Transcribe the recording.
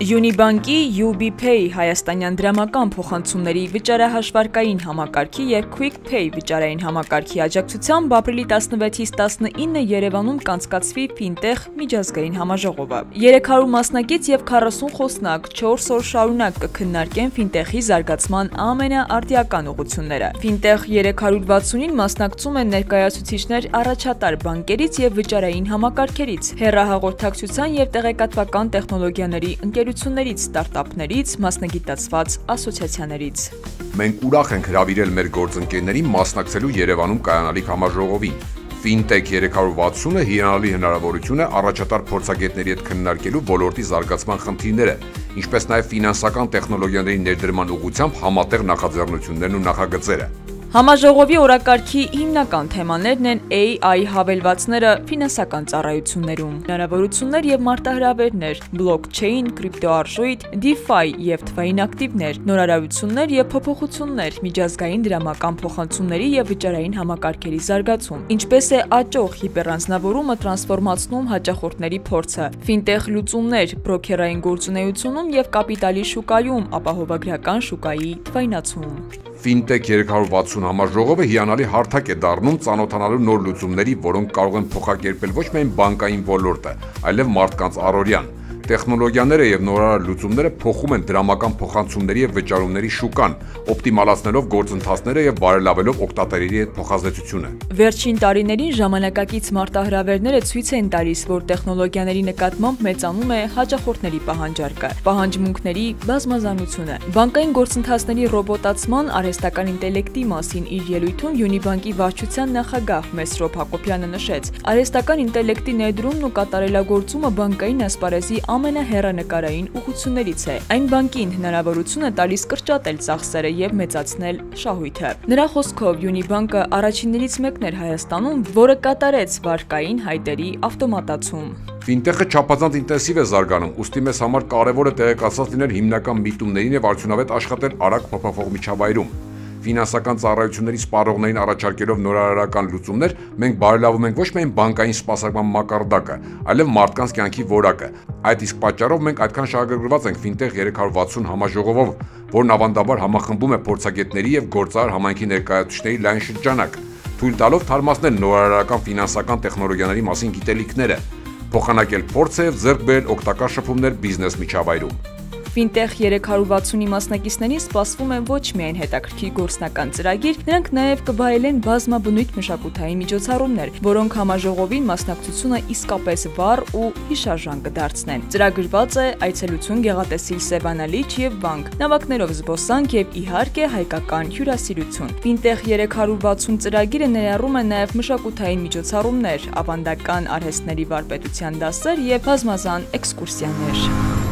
Unibանկի UBPay հայաստանյան դրամական փոխանցումների վճարահաշվարկային համակարգի և QuickPay վճարային համակարգի աջակցությամբ ապրիլի 16-ից 19 Երևանում կանցկացվի Ֆինտեխ միջազգային համաժողովը։ 300 մասնակից և 40 խոսնակ 4 օր շարունակ կքննարկեն Ֆինտեխի զարգացման ամենաարդիական ուղղությունները։ Ֆինտեխ 360-ին մասնակցում են ներկայացուցիչներ առաջատար բանկերից և վճարային համակարգերից, հեռահաղորդակցության և տեղեկատվական տեխնոլոգիաների ընկերություններից, ստարտափներից, մասնագիտացված ասոցիացիաներից։ Մենք ուրախ ենք հրավիրել մեր գործընկերներին մասնակցելու Երևանում կայանալիք համաժողովին։ Ֆինտեխ 360-ը հիանալի հնարավորություն է առաջատար փորձագետների հետ քննարկելու ոլորտի զարգացման խնդիրները, ինչպես նաև ֆինանսական տեխնոլոգիաների ներդրման ուղղությամբ համատեղ նախաձեռնություններն ու նախագծերը։ Համաժողովի օրակարգի հիմնական թեմաներն են AI հավելվածները ֆինանսական ծառայություններում, հնարավորություններ և մարտահրավերներ, բլոքչեյն, կրիպտոարժույթ, DeFi և թվային ակտիվներ, նորարարություններ և փոփոխություններ, միջազգային դրամական փոխանցումների և վճարային համակարգերի զարգացում, ինչպես է աճող հիպերանձնավորումը տրանսֆորմացնում հաճախորդների փորձը, ֆինտեխ լուծումներ, բրոքերային գործունեությունում և կապիտալի շուկայում, ապահովագրական շուկայի թվայնացում։ Ֆինտեխ 360 համաժողովը հիանալի հարթակ է դառնում ծանոթանալու նոր լուծումների, որոնք կարող են փոխակերպել ոչ միայն բանկային ոլորտը, այլև մարդկանց առօրյան։ Տեխնոլոգիաները և նորարար լուծումները փոխում են դրամական փոխանցումների և վճարումների շուկան, օպտիմալացնելով գործընթացները և բարելավելով օգտատերերի հետ փոխազդեցությունը։ Վերջին տարիներին ժամանակակից մարտահրավերները ցույց են տալիս, որ տեխնոլոգիաների նկատմամբ մեծանում է հաճախորդների պահանջարկը, պահանջմունքների բազմազանությունը։ Բանկային գործընթացների ռոբոտացման, արհեստական ինտելեկտի մասին իր ելույթում Unibանկի վարչության նախագահ Մեսրոպ Հակոբյանը նշեց. արհեստական ինտելեկտի ներդրումն ու կատարելագործումը բանկային ասպարեզի ամենահեռանկարային ուղղություններից է։ Այն բանկին հնարավորություն է տալիս կրճատել ծախսերը և մեծացնել շահույթը։ Նրա խոսքով Unibանկը առաջիններից մեկն էր Հայաստանում, որը կատարեց վարկային հայտերի ավտոմատացում։ Ֆինտեխը չափազանց ինտենսիվ է զարգանում, ուստի մեզ համար կարևոր է տեղեկացված լինել հիմնական միտումներին և արդյունավետ աշխատել արագ փոփոխվող միջավայրում։ Ֆինանսական ծառայությունների սպառողներին առաջարկելով նորարարական լուծումներ, մենք բարելավում ենք ոչ միայն բանկային սպասարկման մակարդակը, այլև մարդկանց կյանքի որակը։ Այդ իսկ պատճառով մենք այդքան շահագրգռված ենք Ֆինտեխ 360 համաժողովով, որն ավանդաբար համախմբում է փորձագետների և գործարար համայնքի ներկայացուցիչների լայն շրջանակ, թույլ տալով թարմացնել նորարարական ֆինանսական տեխնոլոգիաների մասին գիտելիքները, փոխանակել փորձը և ձեռք բերել օգտակար շփումներ բիզնես միջավայրում։ Ֆինտեխ 360-ի մասնակիցներին սպասվում է ոչ միայն հետաքրքիր գործնական ծրագիր, նրանք նաև կվայելեն բազմաբնույթ մշակութային միջոցառումներ, որոնք համաժողովին մասնակցությունը իսկապես վառ ու հիշարժան կդարձնեն։ Ծրագրված է այցելություն գեղատեսիլ Սևանալիչ և բանկ, նավակներով զբոսանք և իհարկե հայկական հյուրասիրություն։ Ֆինտեխ 360 ծրագիրը ներառում է նաև մշակութային միջոցառումներ, ավանդական արհեստների վարպետության դասեր և բազմազան էքսկուրսիաներ։